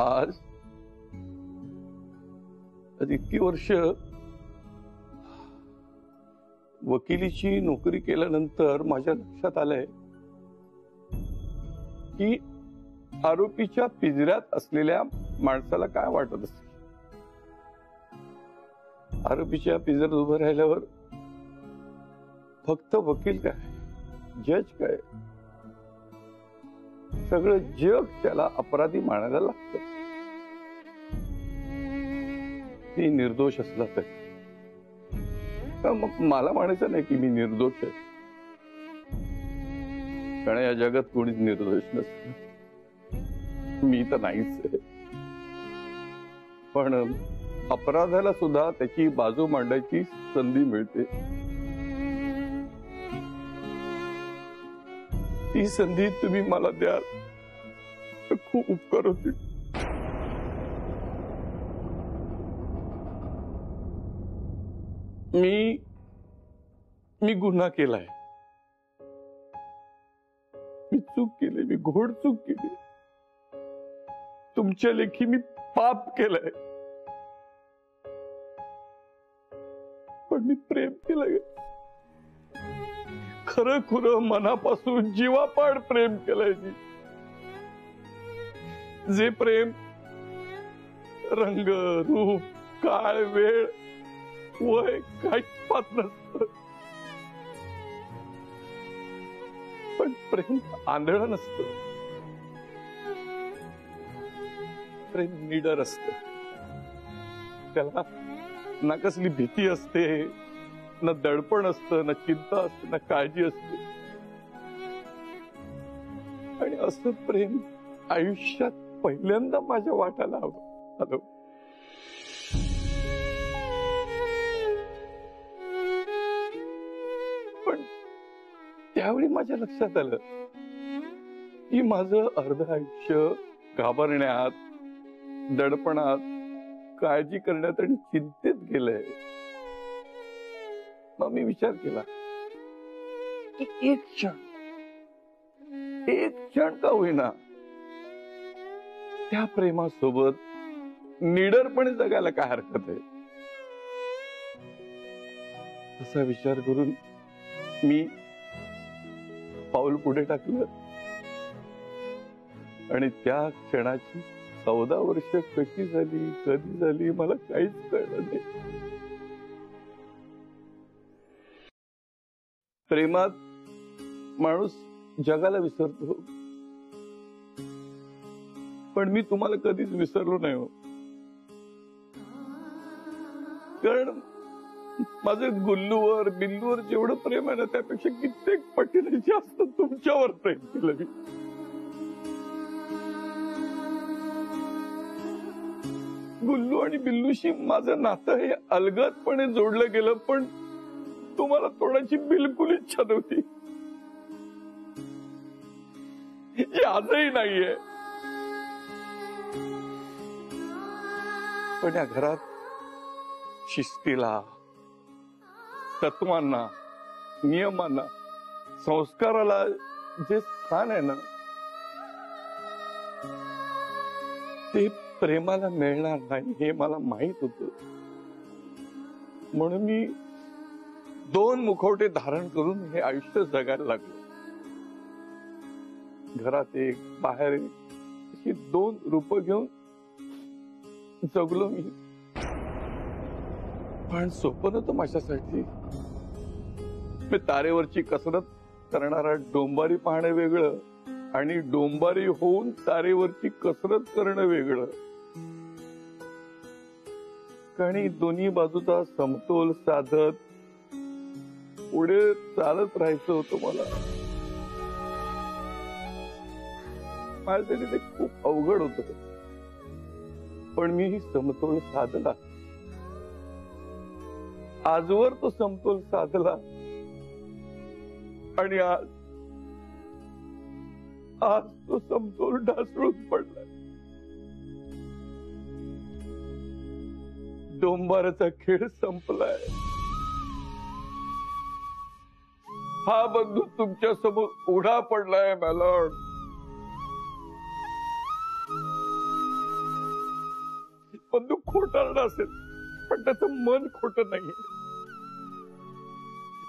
आज इतकी वर्ष वकिलीची नोकरी केल्यानंतर माझ्या लक्षात आलंय की आरोपीच्या पिंजऱ्यात असलेल्या माणसाला काय वाटत असते. आरोपीच्या पिंजऱ्यात उभं राहिल्यावर फक्त वकील काय, जज काय, सगळं जग त्याला अपराधी मानायला लागतं. ती निर्दोष असला तरी. मग मला म्हणायचं नाही की मी निर्दोष आहे, कारण या जगात कोणीच निर्दोष नसतं. मी तर नाहीच आहे. पण अपराधाला सुद्धा त्याची बाजू मांडायची संधी मिळते. ती संधी तुम्ही मला द्याल तर खूप उपकार होतील. मी गुन्हा केलाय, मी चूक केली, मी घोड चूक केली. तुमच्या लेखी मी पाप केलंय, पण मी प्रेम केलंय. खरं खुरं मनापासून जीवापाड प्रेम केलंय मी. जे प्रेम रंग, रूप, काळ, वेळ, वय काहीच पाहत नसतं. पण प्रेम आंधळं नसतं. प्रेम निडर असतं. त्याला ना कसली भीती असते, ना दडपण असतं, ना चिंता असते, ना काळजी असते. आणि असं प्रेम आयुष्यात पहिल्यांदा माझ्या वाट्याला आलं. पण त्यावेळी माझ्या लक्षात आलं की माझं अर्ध आयुष्य घाबरण्यात, दडपणात, काळजी करण्यात आणि चिंतेत गेलंय. मग मी विचार केला की एक क्षण का होईना त्या प्रेमासोबत निडरपणे जगायला काय हरकत आहे. असा विचार करून मी पाऊल पुढे टाकलं आणि त्या क्षणाची 14 वर्ष कशी झाली, कधी झाली, मला काहीच कळलं नाही. प्रेमात माणूस जगाला विसरतो, पण मी तुम्हाला कधीच विसरलो नाही हो. कारण माझं गुल्लूवर, बिल्लूवर जेवढं प्रेम आहे ना, त्यापेक्षा कित्येक पटीने जास्त तुमच्यावर प्रेम केलं मी. गुल्लू आणि बिल्लूशी माझं नातं हे अलगदपणे जोडलं गेलं, पण तुम्हाला तोडायची बिलकुल इच्छा नव्हती. ही आजही नाहीये. पण या घरात शिस्तीला, तत्वांना, नियमांना, संस्काराला जे स्थान आहे ना, ते प्रेमाला मिळणार नाही हे मला माहित होतं. म्हणून मी 2 मुखवटे धारण करून हे आयुष्य जगायला लागलो. घरात एक, बाहेर एक, अशी 2 रूप घेऊन जगलो मी. पण सोपं नव्हतं माझ्यासाठी. मी तारेवरची कसरत करणारा डोंबारी पाहणं वेगळं आणि डोंबारी होऊन तारेवरची कसरत करणं वेगळं. आणि दोन्ही बाजूचा समतोल साधत पुढे चालत राहायचं होतं मला. माझ्यासाठी ते खूप अवघड होत, पण मी ही समतोल साधला. आजवर तो समतोल साधला आणि आज तो समतोल ढासळून पडला. डोंबाराचा खेळ संपलाय. हा बंधू तुमच्या समोर उघडा पडलाय मॅलॉर्ड. स्मार्ट असेल पण त्याचं मन खोटं नाहीये.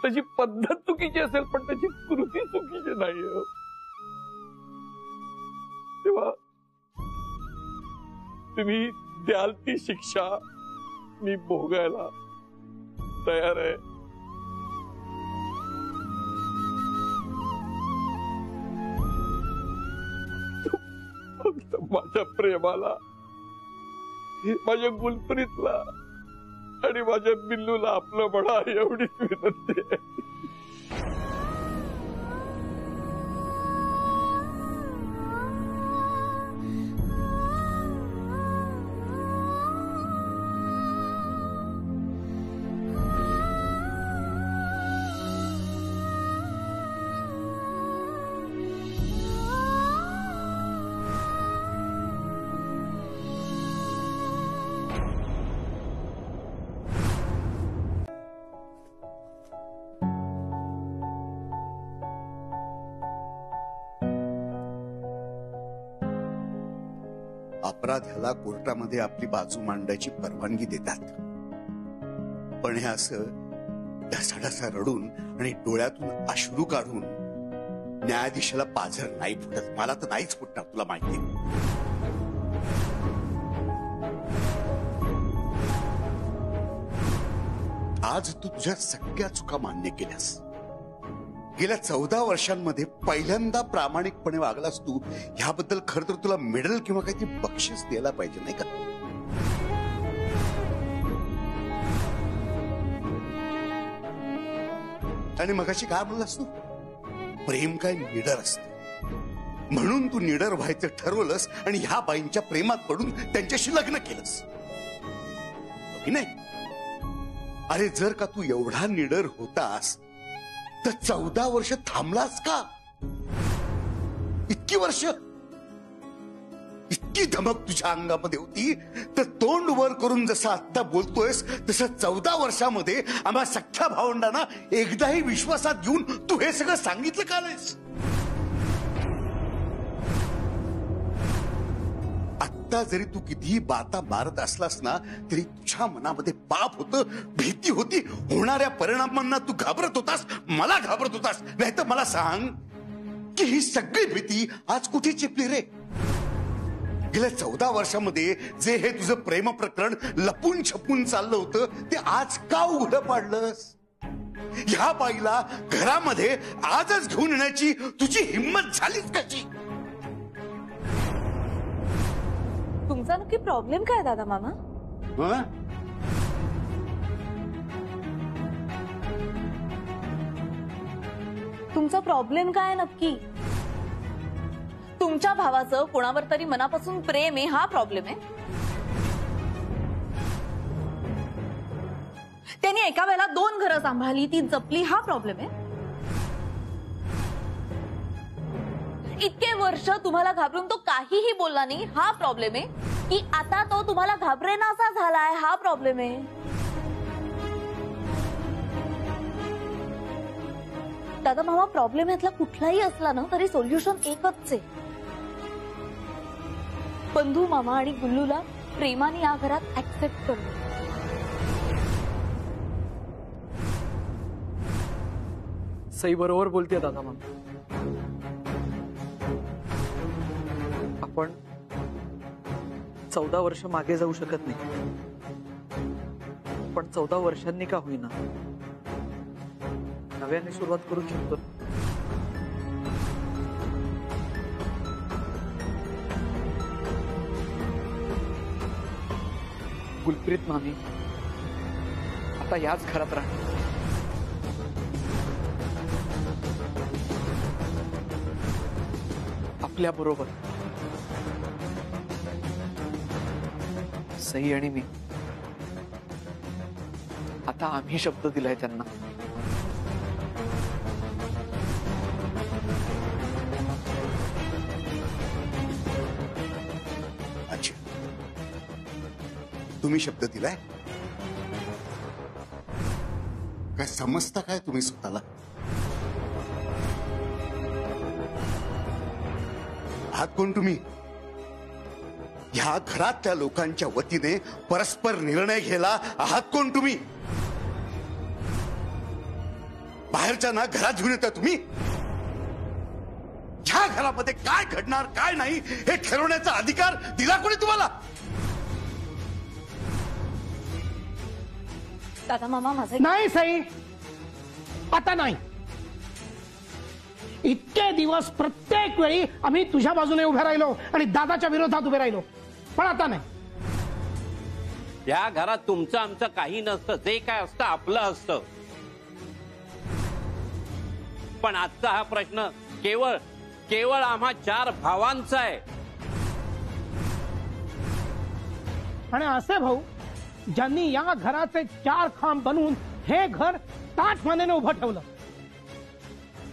त्याची पद्धत चुकीची असेल पण त्याची कृती चुकीची नाहीये. तेव्हा तुम्ही द्याल ती शिक्षा मी भोगायला तयार आहे. फक्त माझ्या प्रेमाला, माझ्या गुलप्रीतला आणि माझ्या बिल्लूला आपलं म्हणा एवढीच विनंती आहे. अपराध्याला कोर्टामध्ये आपली बाजू मांडायची परवानगी देतात, पण हे असं ढसाढसा रडून आणि डोळ्यातून अश्रू काढून न्यायाधीशाला पाझर नाही फुटत. मला तर नाहीच फुटणार, तुला माहिती. आज तू तुझ्या सगळ्या चुका मान्य केल्यास. गेल्या 14 वर्षांमध्ये पहिल्यांदा प्रामाणिकपणे वागलास तू. ह्याबद्दल खरं तर तुला मेडल किंवा काहीतरी बक्षीस द्यायला पाहिजे, नाही का? आणि मगाशी काय बोललास तू? प्रेम काय निडर असतं, म्हणून तू निडर व्हायचं ठरवलंस आणि ह्या बाईंच्या प्रेमात पडून त्यांच्याशी लग्न केलंस, की नाही? अरे जर का तू एवढा निडर होतास तर 14 वर्ष थांबलास का? इतकी वर्ष, इतकी धमक तुझ्या अंगामध्ये होती तर तोंड वर करून जसं आता बोलतोयस तसं 14 वर्षामध्ये आम्हा सख्ख्या भावंडांना एकदाही विश्वासात घेऊन तू हे सगळं सांगितलं का नाहीस? आता जरी तू कितीही बाता मारत असलास ना तरी तुझ्या मनामध्ये पाप होतं, भीती होती. होणाऱ्या परिणामांना तू घाबरत होतास, मला घाबरत होतास. नाही तर मला सांग की ही सगळी भीती आज कुठे चिपली रे? गेल्या 14 वर्षामध्ये जे हे तुझं प्रेम प्रकरण लपून छपून चाललं होतं ते आज का उघडं पाडलंस? ह्या बाईला घरामध्ये आजच घेऊन येण्याची तुझी हिंमत झालीच कशी? तुमचा नक्की प्रॉब्लेम काय दादा मामा? तुमचा प्रॉब्लेम काय नक्की? तुमच्या भावाचं कोणावर तरी मनापासून प्रेम आहे हा प्रॉब्लेम आहे? त्यांनी एका वेळेला 2 घरं सांभाळली, ती जपली हा प्रॉब्लेम आहे? इतके वर्ष तुम्हाला घाबरून तो काहीही बोलला नाही हा प्रॉब्लेम आहे? की आता तो तुम्हाला घाबरेनासा झालाय हा प्रॉब्लेम आहे? दादा मामा प्रॉब्लेम यातला कुठलाही असला ना तरी सोल्युशन एकच आहे. बंधू मामा आणि गुल्लूला प्रेमाने या घरात ऍक्सेप्ट करणं. सई बरोबर बोलते दादा मामा. आपण 14 वर्ष मागे जाऊ शकत नाही, पण 14 वर्षांनी का होईना नव्याने सुरुवात करू शकतो. गुलप्रीत मामी आता याच घरात राहणार. आपल्या बरोबर सई आणि मी. आता आम्ही शब्द दिलाय त्यांना. अच्छा, तुम्ही शब्द दिलाय? काय समजता काय तुम्ही स्वतःला? आहात कोण तुम्ही? ह्या घरातल्या लोकांच्या वतीने परस्पर निर्णय घ्यायला आहात कोण तुम्ही? बाहेरच्या ना घरात घेऊन येता तुम्ही? ह्या घरामध्ये काय घडणार काय नाही हे ठरवण्याचा अधिकार दिला कोणी तुम्हाला? दादा मामा माझं नाही सई, आता नाही. इतके दिवस प्रत्येक वेळी आम्ही तुझ्या बाजूने उभे राहिलो आणि दादाच्या विरोधात उभे राहिलो, पण आता नाही. या घरात तुमचं आमचं काही नसतं, जे काय असतं आपलं असतं. पण आजचा हा प्रश्न केवळ केवळ आम्हा 4 भावांचा आहे. आणि असे भाऊ ज्यांनी या घराचे 4 खांब बनवून हे घर ताठमानेने उभं ठेवलं,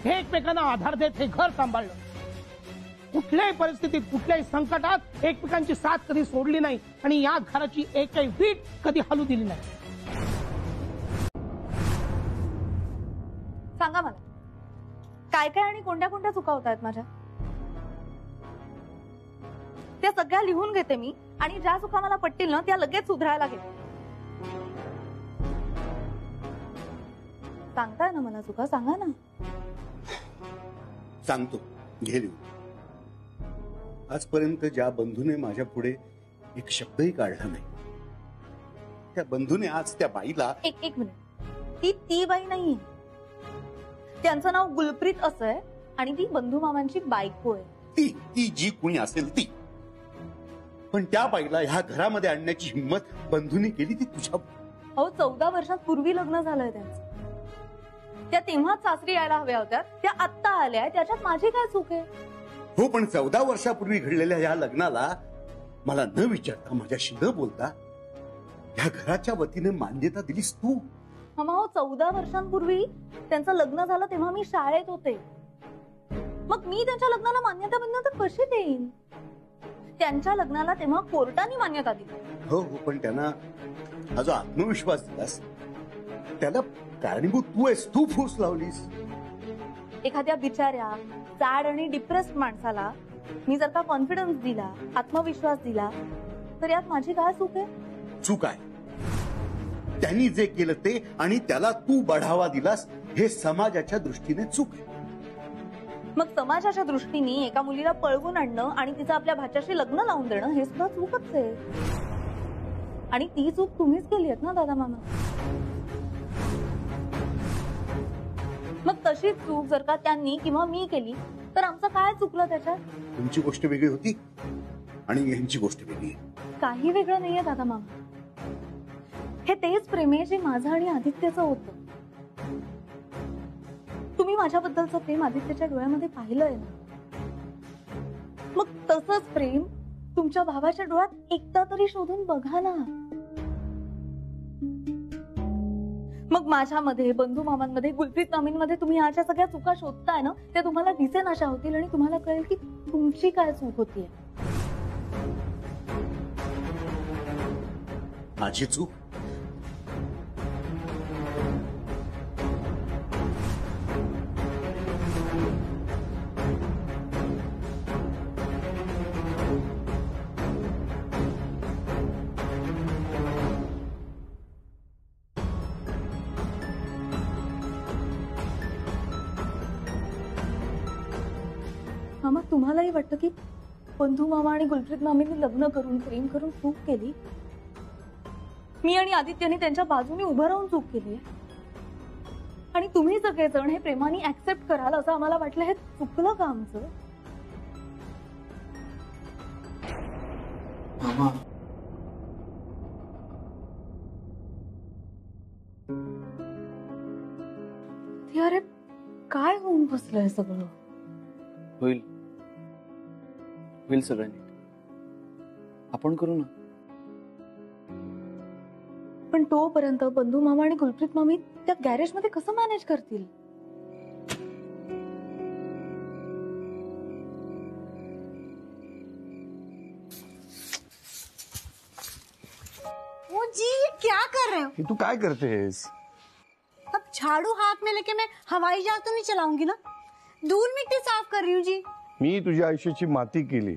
हे एकमेकांना आधार देत हे घर सांभाळलं, कुठल्याही परिस्थितीत कुठल्याही संकटात एकमेकांची साथ कधी सोडली नाही आणि या घराची एकही वीट कधी हलू दिली नाही. सांगा मला काय काय आणि कोणत्या कोणत्या चुका होत आहेत माझ्या, त्या सगळ्या लिहून घेते मी आणि ज्या चुका मला पटतील ना त्या लगेच सुधारायला घेते. सांगताय ना मला चुका, सांगा ना. सांगतो, घे लिहून. आजपर्यंत ज्या बंधूने माझ्या पुढे एक शब्दही काढला नाही, त्या बंधूने आज त्या बाईला एक मिनिट, ती बाई नाहीये. त्यांचं नाव गुलप्रीत असं आहे आणि ती बंधू मामांची बायको आहे. ती जी कुणी असेल ती, पण त्या बाईला ह्या घरामध्ये आणण्याची हिंमत बंधूने केली ती तुझ्या. अहो 14 वर्षात पूर्वी लग्न झालंय त्यांचं. त्या तेव्हाच सासरी यायला हव्या होत्या, त्या आत्ता आल्या, त्याच्यात माझी काय चूक आहे? हो, पण 14 वर्षापूर्वी घडलेल्या या लग्नाला मला न विचारता माझ्याशी न बोलता ह्या घराच्या वतीने मान्यता दिलीस तू. मामा हो 14 वर्षांपूर्वी त्यांचं लग्न झालं तेव्हा मी शाळेत होते. मग मी त्यांच्या लग्नाला मान्यता कशी देईन? त्यांच्या लग्नाला तेव्हा कोर्टाने मान्यता दिली. हो, पण त्यांना हा जो आत्मविश्वास दिलास त्याला कारणीभूत तू आहेस. तू फूस लावलीस. एखाद्या बिचाऱ्या सॅड आणि डिप्रेस्ड माणसाला मी जर का कॉन्फिडन्स दिला, आत्मविश्वास दिला, तर यात माझी काय चूक आहे? चूक आहे त्यांनी जे केलं ते, आणि त्याला तू बढावा दिलास हे समाजाच्या दृष्टीने चूक आहे. मग समाजाच्या दृष्टीने एका मुलीला पळवून आणणं आणि तिचं आपल्या भाच्याशी लग्न लावून देणं हे सुद्धा चूकच आहे. आणि ती चूक तुम्हीच केली आहेत ना दादा मामा. मग तशीच चूक जर का त्यांनी किंवा मी केली तर आमचं काय चुकलं त्याच्यात? तुमची गोष्ट वेगळी होती आणि यांची गोष्ट वेगळी. काही वेगळं नाहीये दादा मामा. हे तेच प्रेम आहे जे माझं आणि आदित्यचं होतं. तुम्ही माझ्याबद्दलचं प्रेम आदित्यच्या डोळ्यामध्ये पाहिलंय ना. मग तसंच प्रेम तुमच्या भावाच्या डोळ्यात एकदा तरी शोधून बघा ना. मग माझ्यामध्ये, बंधू मामांमध्ये, गुलप्रीत मामींमध्ये तुम्ही ह्याच्या सगळ्या चुका शोधताय ना, त्या तुम्हाला दिसेनाशा होतील आणि तुम्हाला कळेल की तुमची काय चूक होतीये. माझी चूक? मामा तुम्हालाही वाटतं की बंधू मामा आणि गुलप्रीत मामींनी लग्न करून प्रेम करून चूक केली? मी आणि आदित्यने त्यांच्या बाजूने उभं राहून चूक केली आणि तुम्ही सगळेजण हे प्रेमाने ऍक्सेप्ट कराल असं आम्हाला वाटलं. हे चुकलं का आमचं? अरे काय होऊन बसलंय सगळं? होईल होईल सगळं नीट. आपण करू ना. पण तोपर्यंत बंधू मामा आणि गुलप्रीत मामी त्या गॅरेज मध्ये कसं मॅनेज करतील? ओ जी, ये क्या कर रहे हो? तू काय करतेस? अब झाड़ू हाथ में लेके मैं हवाई जहाज तो नहीं चलाऊंगी ना. धूल मिट्टी साफ कर रही हूँ जी. मी तुझ्या आयुष्याची माती केली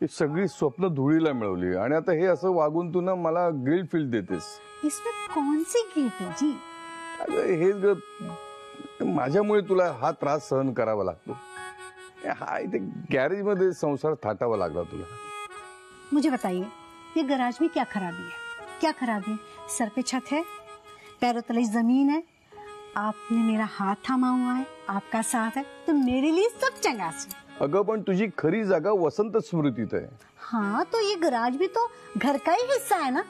ही सगळी स्वप्न धुळीला मिळवली आणि आता हे असं वागून तू ना मला गिल्ट फील देतेस. इसमें कौन सी गिल्ट है जी? अगं हे माझ्यामुळे तुला हा त्रास सहन करावा लागतो. हा इथे गॅरेज मध्ये संसार थाटावा लागला तुला. मुझे बताइए, ये गराज में क्या खराबी है? क्या खराबी है? सर पे छत है, पैरों तले जमीन है, आपने मेरा हाथ थामा हुआ है, आपका साथ है, तो मेरे लिए सब चंगास है. अगं पण तुझी खरी जागा वसंत स्मृतीत आहे. हाँ, तो ये गराज भी तो घर का ही हिस्सा है ना.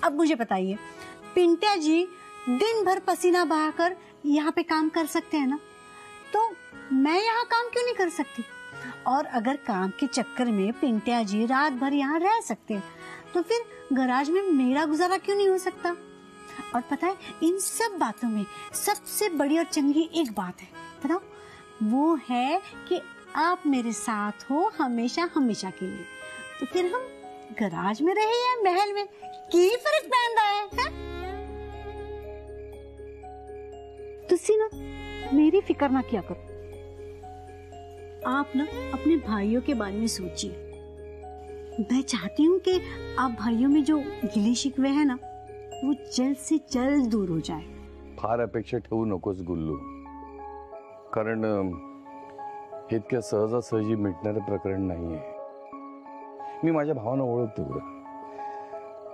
अब मुझे बताइए, पिंट्या जी दिन भर पसीना बहाकर यहाँ पे काम कर सकते हैं ना, तो मैं यहाँ काम क्यों नहीं कर सकती? और अगर काम के चक्कर में पिंट्या जी रात भर यहाँ रह सकते हैं, तो फिर गराज में मेरा गुजारा क्यों नहीं हो सकता? और पता है, इन सब बातों में सबसे बड़ी और चंगी एक बात है, बताओ, वो है कि आप मेरे साथ हो हमेशा हमेशा के लिए. तो फिर हम गराज में रहे या महल में, की फर्क पैंदा है? तुसी ना मेरी फिक्र ना किया करो. आप ना अपने भाइयों के बारे में सोचिए. मैं चाहती हूँ कि आप भाइयों में जो गिले शिकवे है ना, वो जल्द से जल्द दूर हो जाए. फार अपेक्षा ठेवू नकोस गुल्लू, कारण हे इतक्या सहजासहजी मिटणारं प्रकरण नाहीये. मी माझ्या भावांना ओळखतो बरं,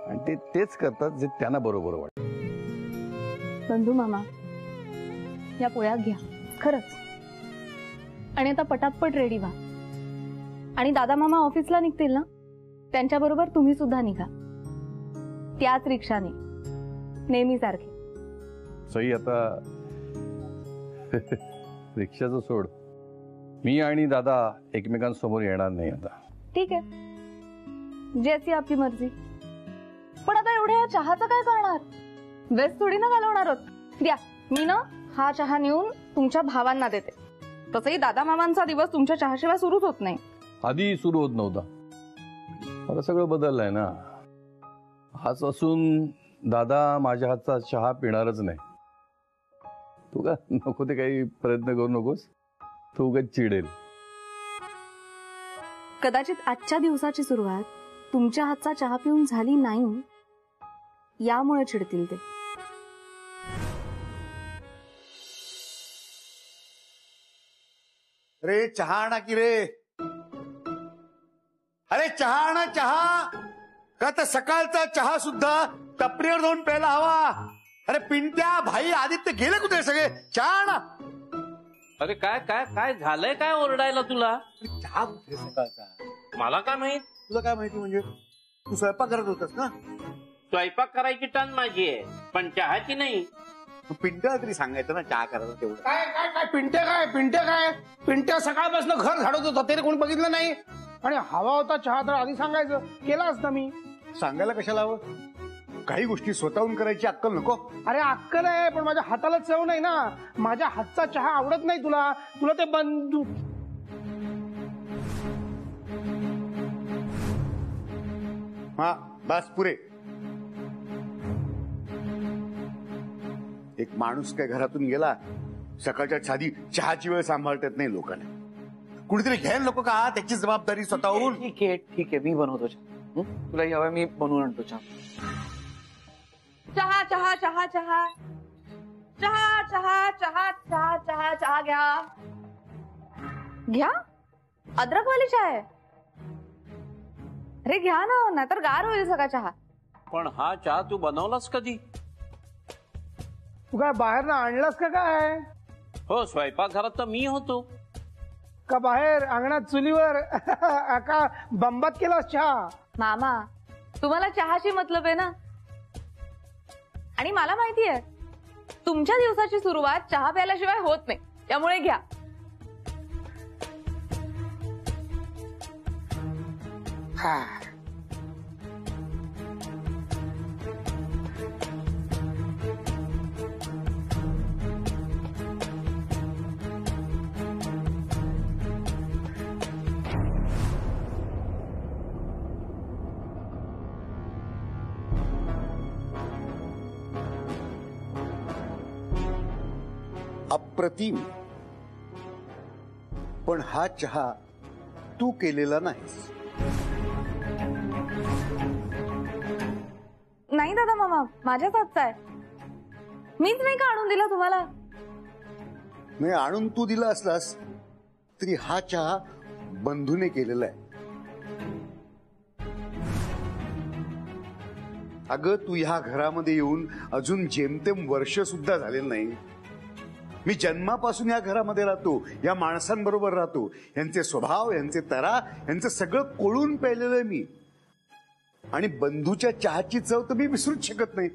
आणि ते तेच करतात जे त्यांना बरोबर वाटतं. बंधू मामा, या पोळ्या घ्या खरंच, आणि आता पटापट रेडी व्हा. आणि दादा मामा ऑफिसला निघतील ना, त्यांच्याबरोबर तुम्ही सुद्धा निघा, त्याच रिक्षाने नेहमी सारखे. सई, आता रिक्षाचं सोड, मी आणि दादा एकमेकांसमोर येणार नाही आता. ठीक आहे, जैसी आपकी मर्जी. पण आता एवढ्या चहाचं काय करणार? वेस्ट थोडी ना घालवणार आहोत. द्या, मी ना हा चहा नेऊन तुमच्या भावांना देते. तसंही दादा मामांचा दिवस तुमच्या चहाशिवाय सुरूच होत नाही. आधी सुरू होत नव्हता, आता सगळं बदललंय ना. आजपासून दादा माझ्या हातचा चहा पिणारच नाही. तू का नको ते काही प्रयत्न करू नकोस, तू उगाच चिडेल. कदाचित आजच्या दिवसाची सुरुवात तुमच्या हातचा चहा पिऊन झाली नाही, यामुळे चिडतील ते. रे चहा आणा की रे. अरे चहा आणा, चहा. का तर सकाळचा चहा सुद्धा टपरीवर जाऊन प्यायला हवा. अरे पिंट्या, भाई, आदित्य गेले कुठे सगळे? चहा आणा. अरे काय काय काय झालंय? काय ओरडायला तुला? चहा कुठे सकाळचा? मला काय माहित? तुला काय माहिती? म्हणजे तू स्वयंपाक करत होतास ना? स्वयंपाक करायची टन माझी आहे, पण चहाची नाही. तू पिंट्याला तरी सांगायचं ना चहा करायला तेवढं. काय काय काय पिंट्या सकाळपासून घर झाडत होता, तरी कोणी बघितलं नाही. आणि हवा होता चहा तर आधी सांगायचं, केला असता मी. सांगायला कशाला हवं? काही गोष्टी स्वतःहून करायची अक्कल नको? अरे अक्कल आहे, पण माझ्या हाताला चव नाही ना. माझ्या हातचा चहा आवडत नाही तुला. तुला ते बंधू. हा बस पुरे. एक माणूस काय घरातून गेला, सकाळच्या साधी चहाची वेळ सांभाळता येत नाही लोकांना. कुणीतरी घ्यायला नको का त्याची जबाबदारी स्वतःहून? ठीक आहे, मी बनवतो चहा. तुला हवा मी बनवून आणतो चहा. चहा चहा चहा चहा चहा चहा चहा चहा चहा चहा घ्या घ्या. अद्रकवाली चहा आहे. अरे घ्या ना, नाहीतर गार होईल सगळा चहा. पण हा चहा तू बनवलास कधी? तू काय बाहेर ना आणलास का काय? हो, स्वयंपाकघरात तर मी होतो. का बाहेर अंगणात चुलीवर का बंबात केलास चहा? मामा, तुम्हाला चहाशी मतलब आहे ना. आणि मला माहिती आहे, तुमच्या दिवसाची सुरुवात चहा प्यायल्याशिवाय होत नाही, त्यामुळे घ्या. अप्रतिम. पण हा चहा तू केलेला नाहीस. माझ्याच हातचा आहे. मीच नाही का आणून दिला तुम्हाला? नाही, आणून तू दिला असलास तरी हा चहा बंधूने केलेला आहे. अगं, तू ह्या घरामध्ये येऊन अजून जेमतेम वर्ष सुद्धा झालेलं नाही. मी जन्मापासून या घरामध्ये राहतो, या माणसांबरोबर राहतो. यांचे स्वभाव, यांचे तरा, यांचं सगळं कोळून पेलेलं आहे मी. आणि बंधूच्या चहाची चव तर मी विसरूच शकत नाही.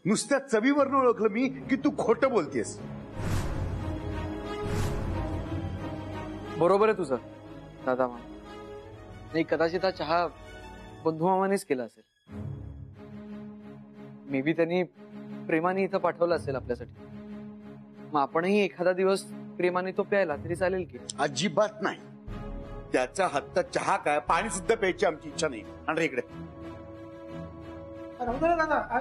नुसत्या चवीवरनं ओळखलं मी की तू खोटं बोलतेस. बरोबर आहे तुझं दादा मामा. नाही, कदाचित हा चहा बंधू मामानेच केला असेल. मे बी त्यांनी प्रेमाने इथं पाठवलं असेल आपल्यासाठी. मग आपणही एखादा दिवस प्रेमाने तो प्यायला तरी चालेल की? अजिबात नाही. त्याचा हातचा चहा काय, पाणी सुद्धा प्यायची आमची इच्छा नाही. आणि इकडे दादा,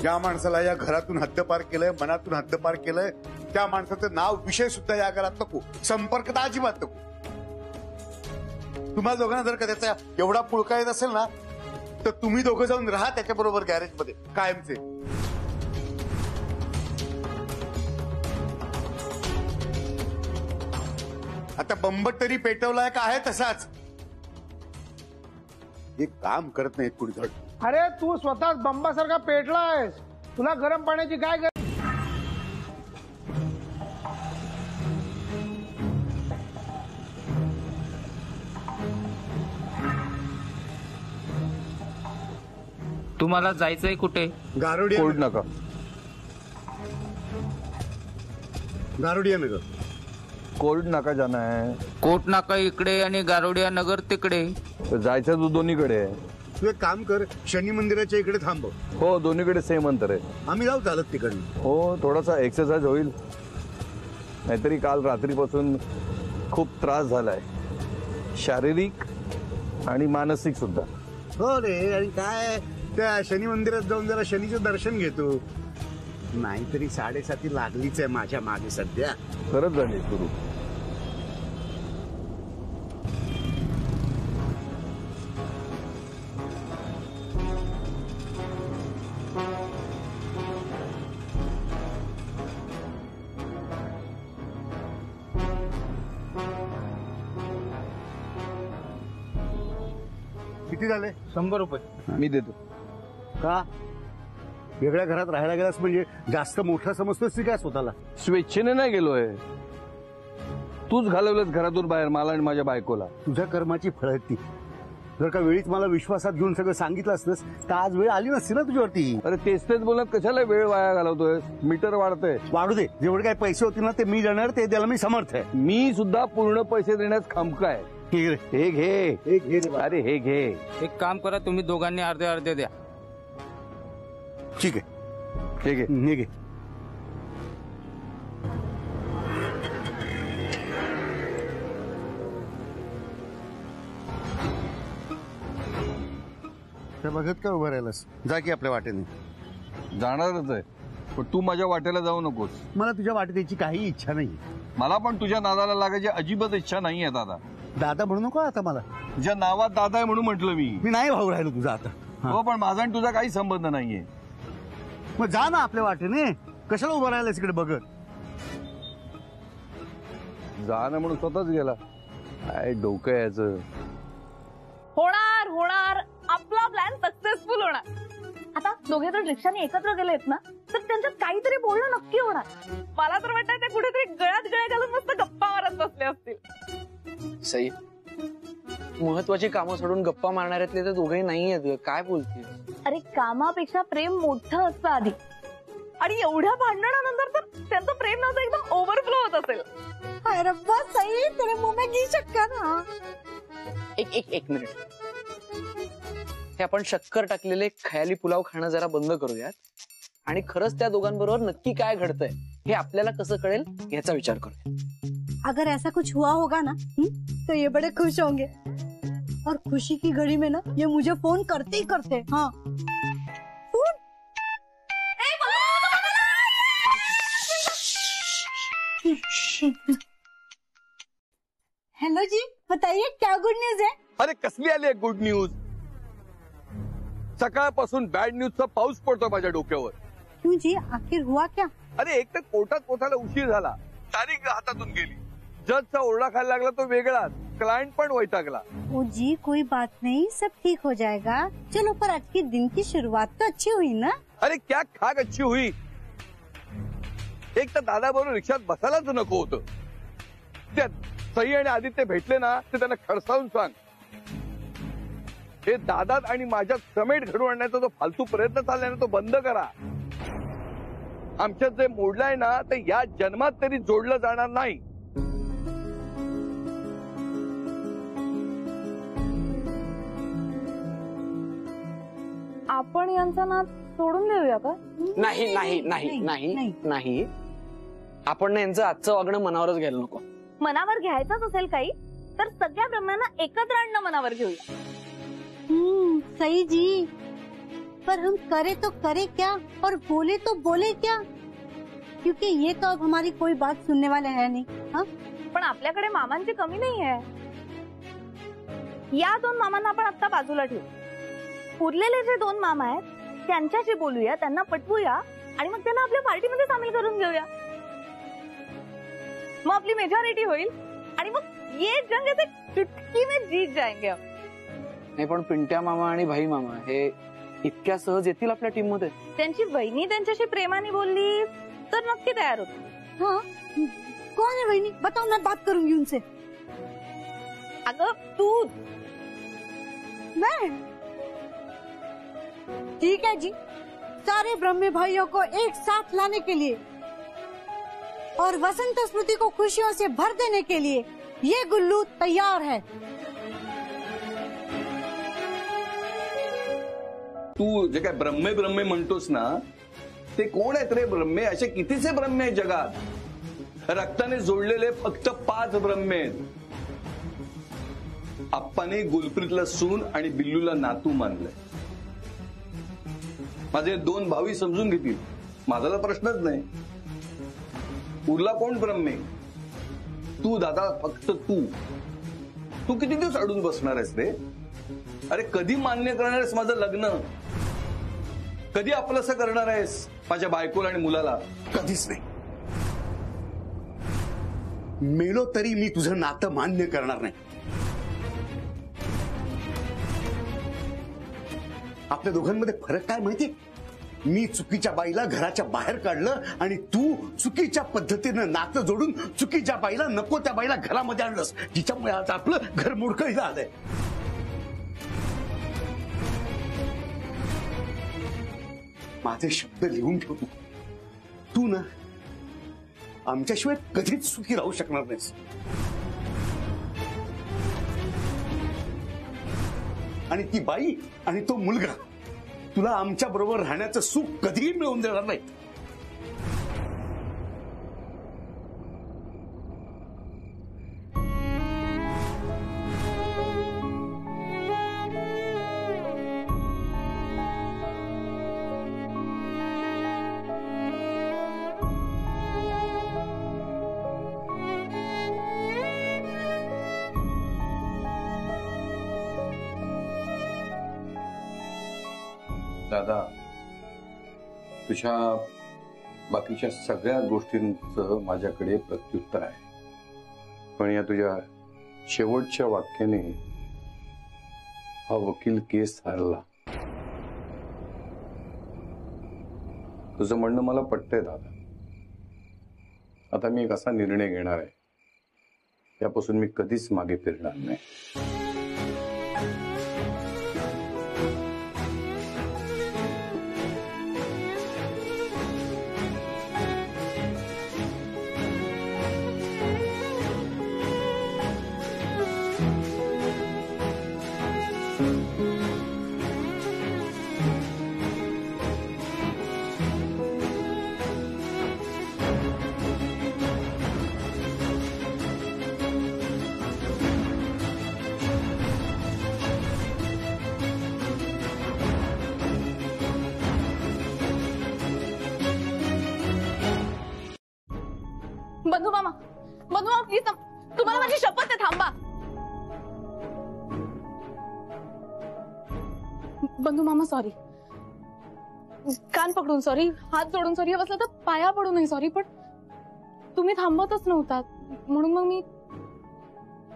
ज्या माणसाला या घरातून हद्दपार केलंय, मनातून हद्दपार केलंय, त्या माणसाचं नाव, विषय सुद्धा या घरात नको. संपर्क तर अजिबात नको. तुम्हाला दोघांना जर का त्याचा एवढा पुळका येत असेल ना, तर तुम्ही दोघं जाऊन राहा त्याच्याबरोबर गॅरेजमध्ये कायमचे. आता बंबट तरी पेटवलाय का आहे तसाच. एक काम करत नाहीत कुणी धड. अरे तू स्वतःच बंबासारखा पेटलायस. तुला गरम पाण्याची काय गरज? तुम्हाला जायचंय कुठे? गारोडिया कोर्ट नका. गारोडिया नगर. कोर्ट नाका जाना है. कोट नाका इकडे आणि गारोडिया नगर तिकडे. जायचं तू दोन्हीकडे आहे. तू एक काम कर, शनी मंदिराच्या इकडे थांब. हो, दोन्हीकडे सेम अंतर आहे. आम्ही जाऊ चालत तिकडनं. हो, थोडासा एक्सरसाइज होईल. नाहीतरी काल रात्रीपासून खूप त्रास झालाय, शारीरिक आणि मानसिक सुद्धा. हो रे. आणि काय, त्या शनी मंदिरात जाऊन जरा शनीचं दर्शन घेतो. नाहीतरी 7:30 लागलीच आहे माझ्या मागे सध्या. खरंच झाली सुरू. किती झाले? 100 रुपये. मी देतो. का? वेगळ्या घरात राहायला गेलास म्हणजे जास्त मोठा समजतोस की काय स्वतःला? स्वेच्छेने नाही गेलोय. तूच घालवलंच घरातून बाहेर मला आणि माझ्या बायकोला. तुझ्या कर्माची फळं आहेत ती. जर का वेळीच मला विश्वासात घेऊन सगळं सांगितलं असतंस तर आज वेळ आली नसती ना तुझ्यावरती. अरे तेच बोलत कशाला वेळ वाया घालवतोय? मीटर वाढतंय. वाढू दे. जेवढे काही पैसे होतील ना ते मी देणार, ते द्यायला मी समर्थ आहे. मी सुद्धा पूर्ण पैसे देण्यास खमका आहे. हे घे. अरे हे घे. एक काम करा, तुम्ही दोघांनी अर्धे अर्धे द्या. ठीक आहे. हे घे. हे घे. त्या बघत का उभं राहिलास? जा की आपल्या वाटेने. जाणारच आहे, पण तू माझ्या वाटेला जाऊ नकोस. मला तुझ्या वाटेत यायची काही इच्छा नाही. मला पण तुझ्या नादाला लागायची अजिबात इच्छा नाही आहे दादा. दादा म्हणू नको आता मला. तुझ्या नावात दादा आहे म्हणून म्हटलं मी. मी नाही भाऊ राहिलो तुझा आता. हो, पण माझा आणि तुझा काही संबंध नाहीये. मग जा ना आपल्या वाटेने. कशाला उभं राहिलास इकडे बघत? जा ना म्हणून स्वतःच गेला. काय डोकं याचं. होणार होणार. आपला प्लॅन सक्सेसफुल होणार. आता दोघे जण रिक्षाने एकत्र गेलेत ना, तर त्यांच्यात काहीतरी बोलणं नक्की होणार. मला तर वाटतं ते कुठेतरी गळ्यात गळे घालून मस्त गप्पा मारत बसले असतील. सई, महत्वाची कामं सोडून गप्पा मारणाऱ्यातले तर दोघेही नाही आहेत. काय बोलतील? अरे कामापेक्षा प्रेम मोठं असतं आधी. आणि एवढ्या भांडणानंतर तर त्यांचं प्रेम नव्हतं एकदम ओव्हरफ्लो होत असेल. अरे बस सही, तेरे मुंह में घी शक्कर. हाँ, एक मिनिट. हे आपण शक्कर टाकलेले खयाली पुलाव खाणं जरा बंद करूयात आणि खरंच त्या दोघांबरोबर नक्की काय घडतंय हे आपल्याला कसं कळेल याचा विचार करूया. अगर ऐसा कुछ हुआ होगा ना तो ये बड़े खुश होंगे. और खुशी की घड़ी में ना ये मुझे फोन करते ही करते। हाँ फोन। हेलो जी, बताइए क्या गुड न्यूज है? अरे कसली आली आहे गुड न्यूज? सकाळपासून बॅड न्यूजचा पाऊस पडतो माझ्या डोक्यावर. क्यों जी, आखिर हुआ क्या? अरे एक तर कोर्टात पोचायला उशीर झाला, तारीख हातातून गेली, जजचा ओरडा खायला लागला तो वेगळाच, क्लायंट पण वैतागला. ओ जी कोई बात नहीं, सब ठीक हो जाएगा. चलो पर आज के दिन की शुरुआत तो अच्छी हुई ना? अरे क्या खाक अच्छी हुई. एक तर दादा बरोबर रिक्षात बसायलाच नको होतं. त्या सई आणि आदित्य भेटले ना ते त्यांना खडसावून सांग, हे दादात आणि माझ्यात समेट घडवून आणण्याचा जो फालतू प्रयत्न चाललाय ना तो बंद करा. आमच्यात जे मोडलंय ना ते या जन्मात तरी जोडलं जाणार नाही. आपण यांचा नाद सोडून देऊया का? नाही नाही नाही नाही नाही, आपण ना यांचं आजचं वागणं मनावरच घ्यायला नको. मनावर घ्यायचंच असेल काही तर सगळ्या ब्रह्मांना एकत्र आणणं मनावर घेऊया. सही जी, पर हम करे तो करे क्या और बोले तो बोले क्या, क्योंकि ये तो अब हमारी कोई बात सुनने वाले है नहीं. हाँ पण आपल्याकडे मामांची कमी नाही आहे. या दोन मामांना आपण आता बाजूला ठेवू. उरलेले जे दोन मामा आहेत त्यांच्याशी बोलूया, त्यांना पटवूया आणि मग त्यांना आपल्या पार्टीमध्ये सामील करून घेऊया. मग आपली मेजॉरिटी होईल आणि मग ये जंग ऐसे चुटकी में जीत जाएंगे. नाही पण पिंट्या मामा आणि भाई मामा हे इतक्या सहज येतील आपल्या टीम मध्ये? त्यांची वहिनी त्यांच्याशी प्रेमाने बोलली तर नक्की तयार होतो. हाँ, कौन है वहिनी? बताओ, मैं बात करूंगी उनसे. अगं तू. मैं? ठीक है जी, सारे ब्रह्मे भाइयों को एक साथ लाने के लिए और वसंत स्मृति को खुशियों से भर देने के लिए ये गुल्लू तैयार है. तू जे काय ब्रह्मे ब्रह्मे म्हणतोस ना ते कोण आहेत रे ब्रह्मे? असे कितीचे ब्रह्मे आहेत जगात? रक्ताने जोडलेले फक्त 5 ब्रह्मे आहेत. आप्पाने गुलप्रीतला सून आणि बिल्लूला नातू मानलंय. माझे 2 भावी समजून घेतील, माझा तर प्रश्नच नाही. उरला कोण ब्रह्मे? तू दादा, फक्त तू. तू किती दिवस अडून बसणार आहेस रे? अरे कधी मान्य करणार आहेस माझं लग्न? कधी आपलंसं करणार आहेस माझ्या बायकोला आणि मुलाला? कधीच नाही. मेलो तरी मी तुझं नातं मान्य करणार नाही. आपल्या दोघांमध्ये फरक काय माहिती? मी चुकीच्या बाईला घराच्या बाहेर काढलं आणि तू चुकीच्या पद्धतीनं नातं जोडून चुकीच्या बाईला, नको त्या बाईला घरामध्ये आणलंस, जिच्यामुळे आज आपलं घर मोडकळीला आलंय. माझे शब्द लिहून ठेव. तू ना आमच्याशिवाय कधीच सुखी राहू शकणार नाहीस. आणि ती बाई आणि तो मुलगा तुला आमच्या बरोबर राहण्याचं सुख कधीही मिळवून देणार नाही. दादा, तुझ्या बाकीच्या सगळ्या गोष्टींचं माझ्याकडे प्रत्युत्तर आहे, पण या तुझ्या शेवटच्या वाक्याने हा वकील केस हारला. तुझं म्हणणं मला पटतंय दादा. आता मी एक असा निर्णय घेणार आहे, त्यापासून मी कधीच मागे फिरणार नाही. बंधू मामा प्लीज तुम्हाला माझी शपथ आहे, थांबा. बंधू मामा सॉरी, कान पकडून सॉरी, हात जोडून सॉरी, बसलं तर पाया पडूनही सॉरी, पण तुम्ही थांबतच नव्हता म्हणून मग मी.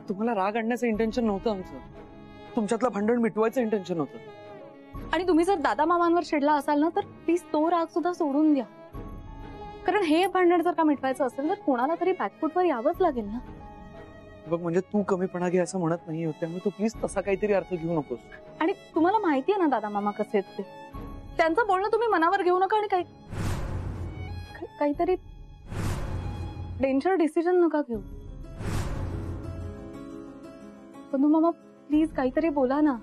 तुम्हाला राग आणण्याचं इंटेन्शन नव्हतं आमचं, तुमच्यातलं भांडण मिटवायचं इंटेन्शन होतं. आणि तुम्ही जर दादा मामांवर चिडला असाल ना, तर प्लीज तो राग सुद्धा सोडून द्या. कारण हे भांडण जर का मिटवायचं असेल तर कोणाला तरी बॅकफुटवर यावंच लागेल ना. बघ म्हणजे तू कमीपणा घे असं म्हणत नाही, त्यामुळे तू प्लीज तसा काहीतरी अर्थ घेऊ नकोस. आणि तुम्हाला माहिती आहे ना दादा मामा कसे आहेत ते, त्यांचं बोलणं तुम्ही मनावर घेऊ नका आणि काहीतरी डेंजर डिसिजन नका घेऊ. बंधू मामा प्लीज काहीतरी बोला ना,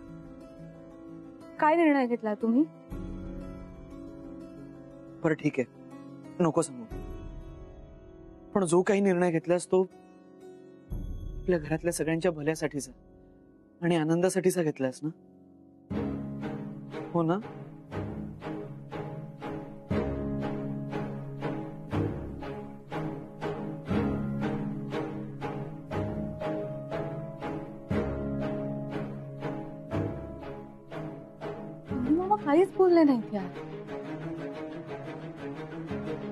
काय निर्णय घेतलाय तुम्ही? बरं ठीक आहे, नको सांगू, पण जो काही निर्णय घेतलास तो आपल्या घरातल्या सगळ्यांच्या भल्यासाठीचा आणि आनंदासाठीचा घेतलास ना, हो ना? मामा काहीच बोलले नाहीत यार.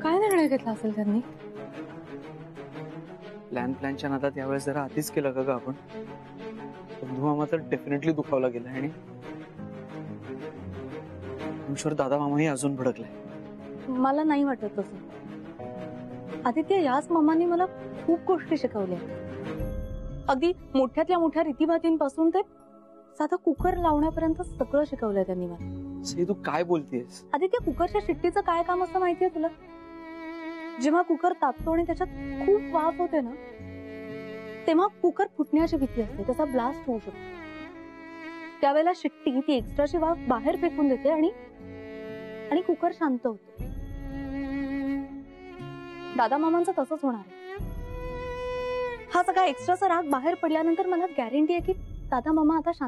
काय निर्णय घेतला असेल त्यांनी? प्लॅनच्या नादात यावेळेस जरा आधीच केलं का ग आपण? बंधू मामा तर डेफिनेटली दुखावला गेला आणि दादा मामाही अजून भडकलाय. मला नाही वाटत तसं. आदित्य, याच मामाने मला खूप गोष्टी शिकवल्या, अगदी मोठ्यातल्या मोठ्या रीतीभातींपासून ते साधा कुकर लावण्यापर्यंत सगळं शिकवलंय त्यांनी मला. सई तू काय बोलतेस? आदित्य, कुकरच्या शिट्टीचं काय काम असतं माहितीये तुला? जेव्हा कुकर तापतो आणि त्याच्यात खूप वाफ होते ना, तेव्हा कुकर फुटण्याची भीती असते, त्याचा ब्लास्ट होऊ शकतो. त्यावेळेला शिट्टी ती एक्स्ट्राची वाफ बाहेर फेकून देते आणि कुकर शांत होतो. दादा मामांचं तसंच होणार आहे. हा सगळा एक्स्ट्राचा राग बाहेर पडल्यानंतर मला गॅरंटी आहे की दादा मामा आता शांत